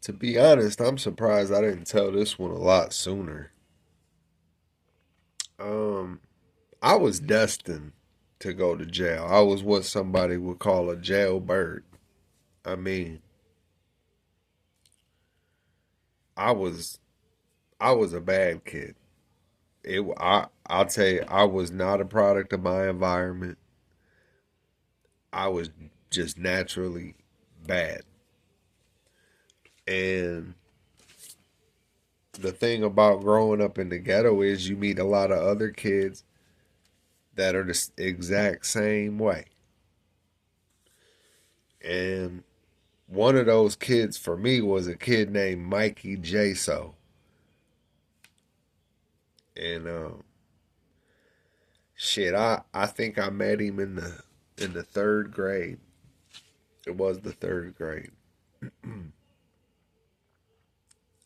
To be honest, I'm surprised I didn't tell this one a lot sooner. Um, I was destined to go to jail. I was what somebody would call a jailbird. I mean, I was I was a bad kid. I'll tell you, I was not a product of my environment. I was just naturally bad. And the thing about growing up in the ghetto is you meet a lot of other kids that are the exact same way. And one of those kids for me was a kid named Mikey Jaso. And shit, I think I met him in the third grade. It was the third grade.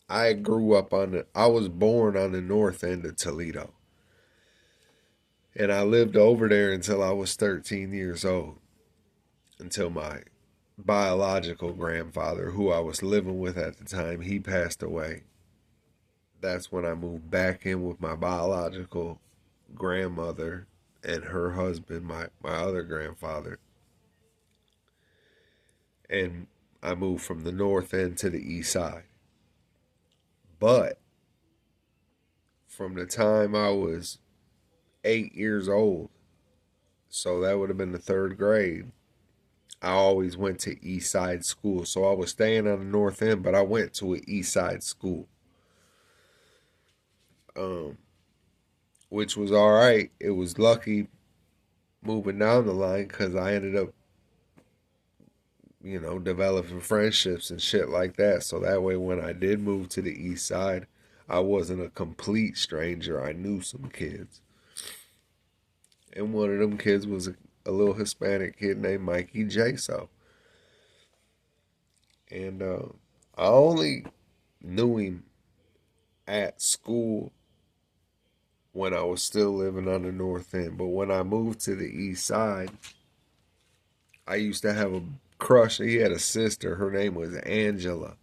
I was born on the north end of Toledo. And I lived over there until I was 13 years old. Until my biological grandfather, who I was living with at the time, he passed away. That's when I moved back in with my biological grandmother and her husband, my other grandfather. And I moved from the north end to the east side. But from the time I was 8 years old, so that would have been the third grade, I always went to east side school. So I was staying on the north end, but I went to an east side school. Um, which was all right. It was lucky moving down the line because I ended up, developing friendships and shit like that. So that way, when I did move to the east side, I wasn't a complete stranger. I knew some kids. And one of them kids was a little Hispanic kid named Mikey Jaso. And I only knew him at school when I was still living on the north end. But when I moved to the east side, I used to have a crush. He had a sister. Her name was Angela.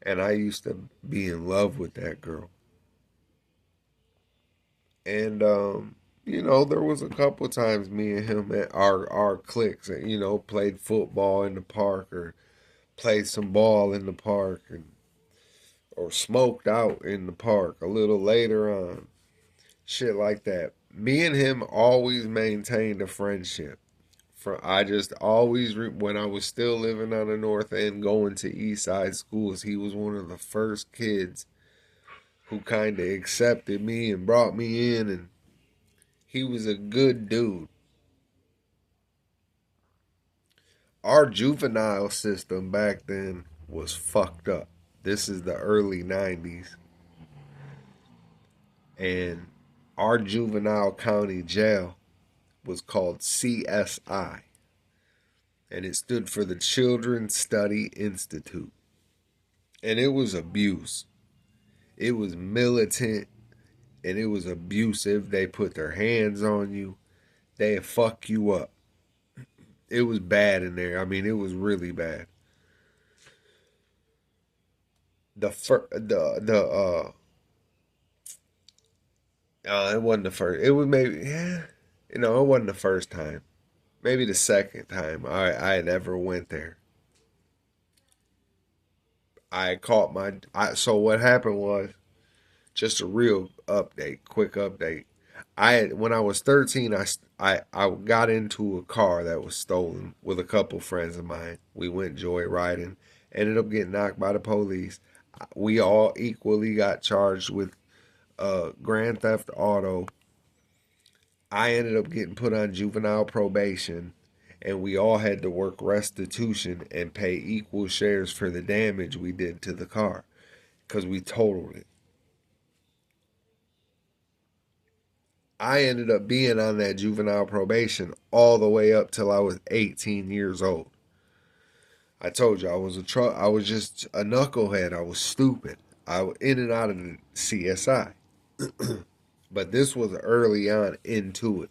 And I used to be in love with that girl. And there was a couple times me and him at our cliques, and played football in the park or played some ball in the park and or smoked out in the park a little later on. Shit like that. Me and him always maintained a friendship. I just always when I was still living on the north end going to east side schools, he was one of the first kids who kind of accepted me and brought me in, and he was a good dude. Our juvenile system back then was fucked up. This is the early 90s. And our juvenile county jail was called CSI. And it stood for the Children's Study Institute. And it was abuse. It was militant and it was abusive. They put their hands on you. They'd fuck you up. It was bad in there. I mean, it was really bad. It wasn't the first. It was maybe, yeah, it wasn't the first time. Maybe the second time I had ever went there. I caught so what happened was just a real update, quick update. When I was 13, I got into a car that was stolen with a couple friends of mine. We went joyriding, ended up getting knocked by the police. We all equally got charged with grand theft auto. I ended up getting put on juvenile probation, and we all had to work restitution and pay equal shares for the damage we did to the car because we totaled it. I ended up being on that juvenile probation all the way up till I was 18 years old. I told you I was just a knucklehead. I was stupid. I was in and out of the CSI. But this was early on into it.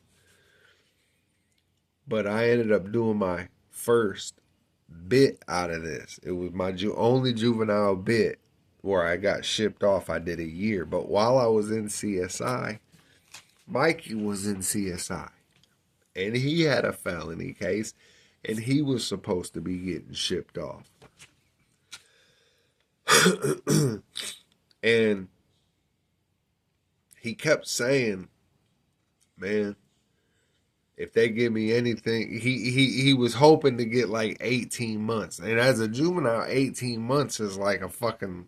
But I ended up doing my first bit out of this. It was my only juvenile bit where I got shipped off. I did a year. But while I was in CSI, Mikey was in CSI. And he had a felony case. And he was supposed to be getting shipped off. And he kept saying, man, if they give me anything, he was hoping to get like 18 months. And as a juvenile, 18 months is like a fucking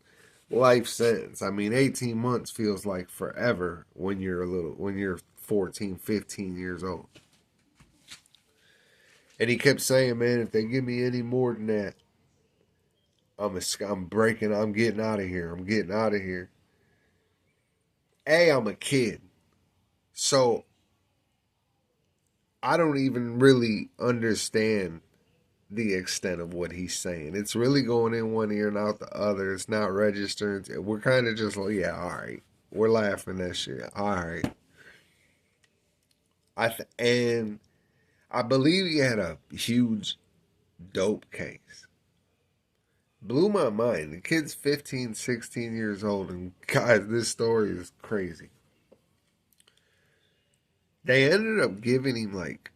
life sentence. I mean, 18 months feels like forever when you're 14, 15 years old. And he kept saying, man, if they give me any more than that, I'm getting out of here. I'm getting out of here. I'm a kid. So I don't even really understand the extent of what he's saying. It's really going in one ear and out the other. It's not registering. We're kind of just like, yeah, all right. We're laughing at shit. All right. And I believe he had a huge dope case. Blew my mind. The kid's 15, 16 years old. And guys, this story is crazy. They ended up giving him like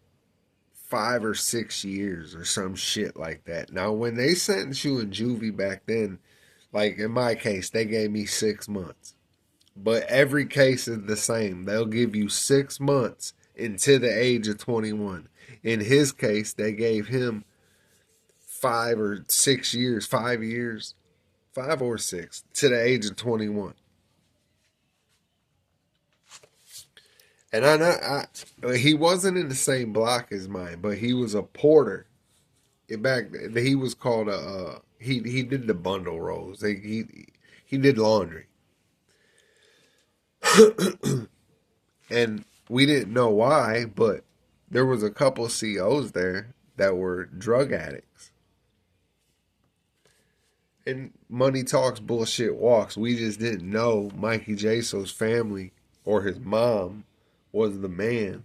5 or 6 years or some shit like that. Now, when they sentenced you in juvie back then, like in my case, they gave me 6 months. But every case is the same. They'll give you 6 months until the age of 21. In his case, they gave him 5 or 6 years, 5 years, 5 or 6, to the age of 21. And he wasn't in the same block as mine, but he was a porter. He was called he did the bundle rolls. He did laundry. And we didn't know why, but there was a couple of COs there that were drug addicts. And money talks, bullshit walks. We just didn't know Mikey Jaso's family or his mom was the man.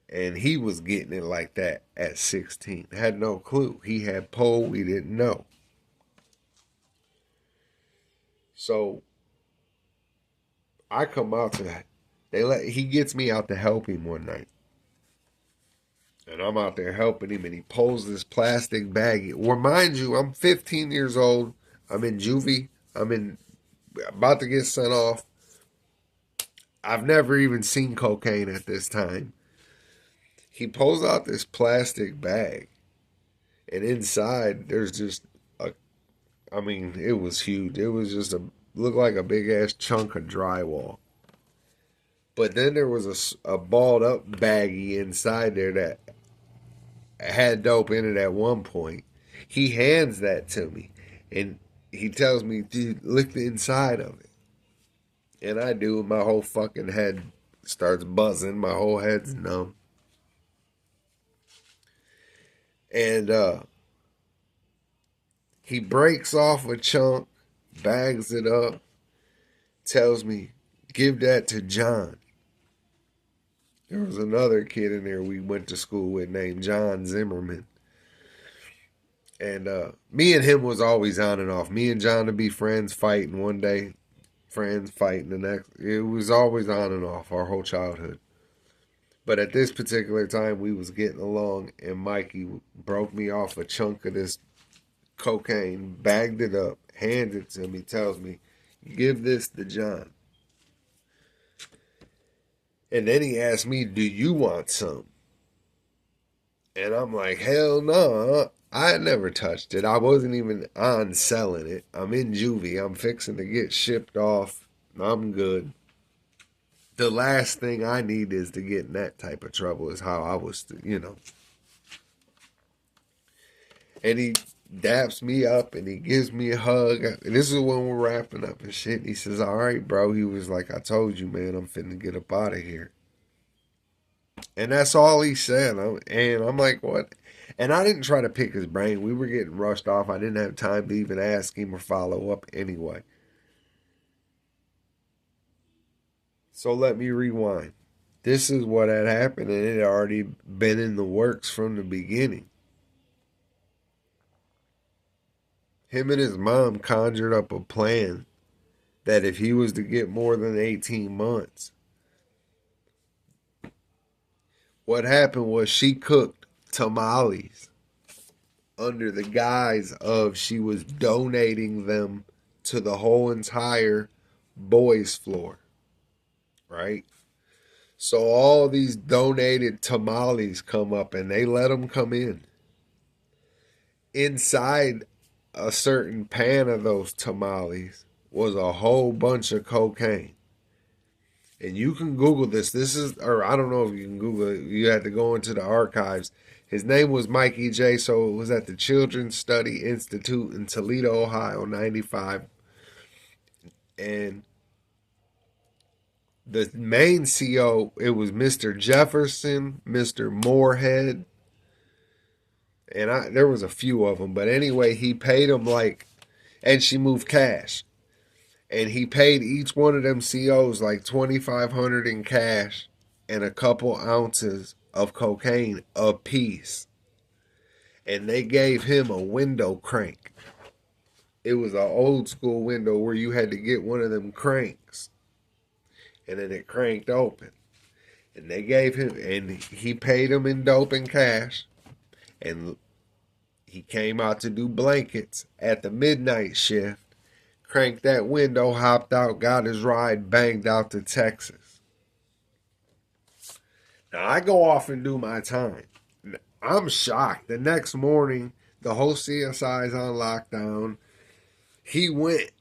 And he was getting it like that at 16. Had no clue. He had pole, we didn't know. So I come out to that. He gets me out to help him one night. And I'm out there helping him, and he pulls this plastic bag. Well, mind you, I'm 15 years old. I'm in juvie. About to get sent off. I've never even seen cocaine at this time. He pulls out this plastic bag, and inside there's just it was huge. It was just looked like a big ass chunk of drywall. But then there was a balled up baggie inside there that had dope in it at one point. He hands that to me, and he tells me, dude, look the inside of it. And I do, and my whole fucking head starts buzzing. My whole head's numb. And he breaks off a chunk, bags it up, tells me, give that to John. There was another kid in there we went to school with named John Zimmerman. And me and him was always on and off. Me and John to be friends, fighting one day, friends fighting the next. It was always on and off our whole childhood. But at this particular time, we was getting along, and Mikey broke me off a chunk of this cocaine, bagged it up, handed it to me, tells me, give this to John. And then he asked me, do you want some? And I'm like, hell no. I had never touched it. I wasn't even on selling it. I'm in juvie. I'm fixing to get shipped off. I'm good. The last thing I need is to get in that type of trouble is how I was, And he daps me up and he gives me a hug. And this is when we're wrapping up and shit. He says, all right, bro. He was like, I told you, man, I'm finna get up out of here. And that's all he said. And I'm like, what? And I didn't try to pick his brain. We were getting rushed off. I didn't have time to even ask him or follow up anyway. So let me rewind. This is what had happened, and it had already been in the works from the beginning. Him and his mom conjured up a plan that if he was to get more than 18 months, what happened was she cooked tamales under the guise of she was donating them to the whole entire boys' floor, right? So all these donated tamales come up and they let them come in. Inside a certain pan of those tamales was a whole bunch of cocaine. And you can Google this. This is, or I don't know if you can Google it. You had to go into the archives. His name was Mikey J. So it was at the Children's Study Institute in Toledo, Ohio, 95. And the main CO, it was Mr. Jefferson, Mr. Moorhead, and there was a few of them. But anyway, he paid them like, and she moved cash. And he paid each one of them COs like 2,500 in cash and a couple ounces of cocaine a piece. And they gave him a window crank. It was an old school window where you had to get one of them cranks. And then it cranked open. And they gave him, and he paid him in dope and cash. And he came out to do blankets at the midnight shift. Cranked that window, hopped out, got his ride, banged out to Texas. Now, I go off and do my time. I'm shocked. The next morning, the whole CSI is on lockdown. He went.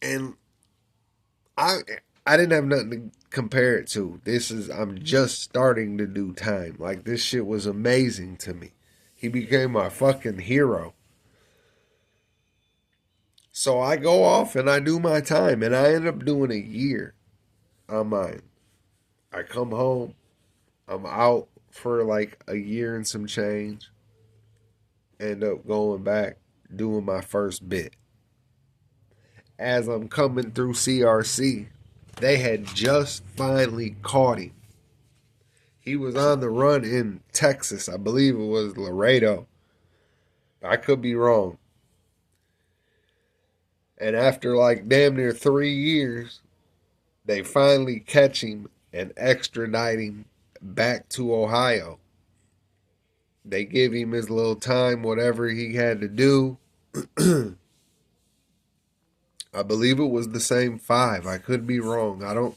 And I didn't have nothing to compare it to. I'm just starting to do time. Like, this shit was amazing to me. He became my fucking hero. So I go off and I do my time, and I end up doing a year on mine. I come home, I'm out for like a year and some change, end up going back, doing my first bit. As I'm coming through CRC, they had just finally caught him. He was on the run in Texas. I believe it was Laredo. I could be wrong. And after like damn near 3 years, they finally catch him and extradite him back to Ohio. They give him his little time, whatever he had to do. I believe it was the same 5. I could be wrong. I don't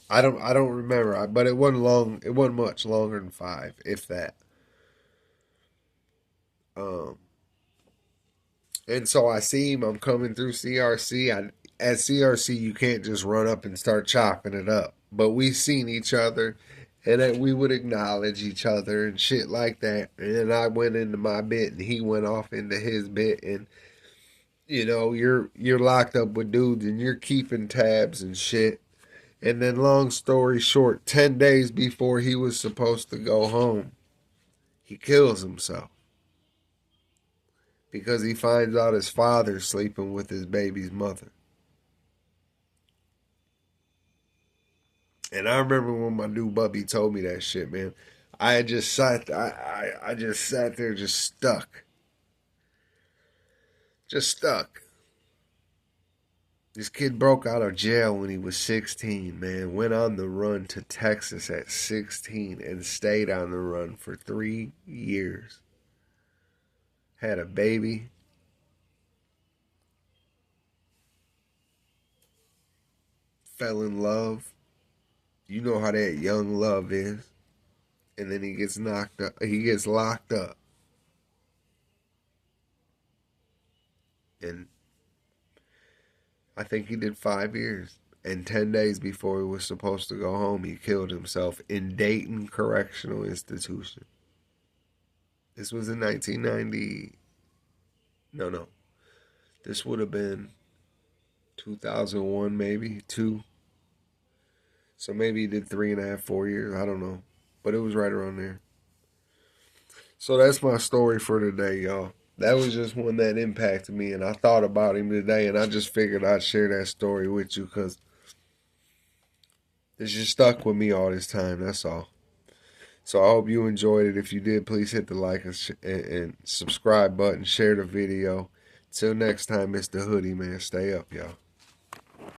remember. But it wasn't long. It wasn't much longer than 5, if that. And so I see him. I'm coming through CRC. At CRC, you can't just run up and start chopping it up. But we seen each other, and that we would acknowledge each other and shit like that. And then I went into my bit, and he went off into his bit, and you know, you're locked up with dudes, and you're keeping tabs and shit. And then, long story short, 10 days before he was supposed to go home, he kills himself because he finds out his father's sleeping with his baby's mother. And I remember when my new bubby told me that shit, man. I just sat I just sat there just stuck. Just stuck. This kid broke out of jail when he was 16, man. Went on the run to Texas at 16 and stayed on the run for 3 years. Had a baby. Fell in love. You know how that young love is. And then he gets knocked up. He gets locked up. And I think he did 5 years. And 10 days before he was supposed to go home, he killed himself in Dayton Correctional Institution. This was in 1990. No. This would have been 2001, maybe, 2. So maybe he did 3.5, 4 years. I don't know. But it was right around there. So that's my story for today, y'all. That was just one that impacted me, and I thought about him today, and I just figured I'd share that story with you because it's just stuck with me all this time. That's all. So I hope you enjoyed it. If you did, please hit the like and subscribe button. Share the video. Till next time, it's the Hoodie Man. Stay up, y'all.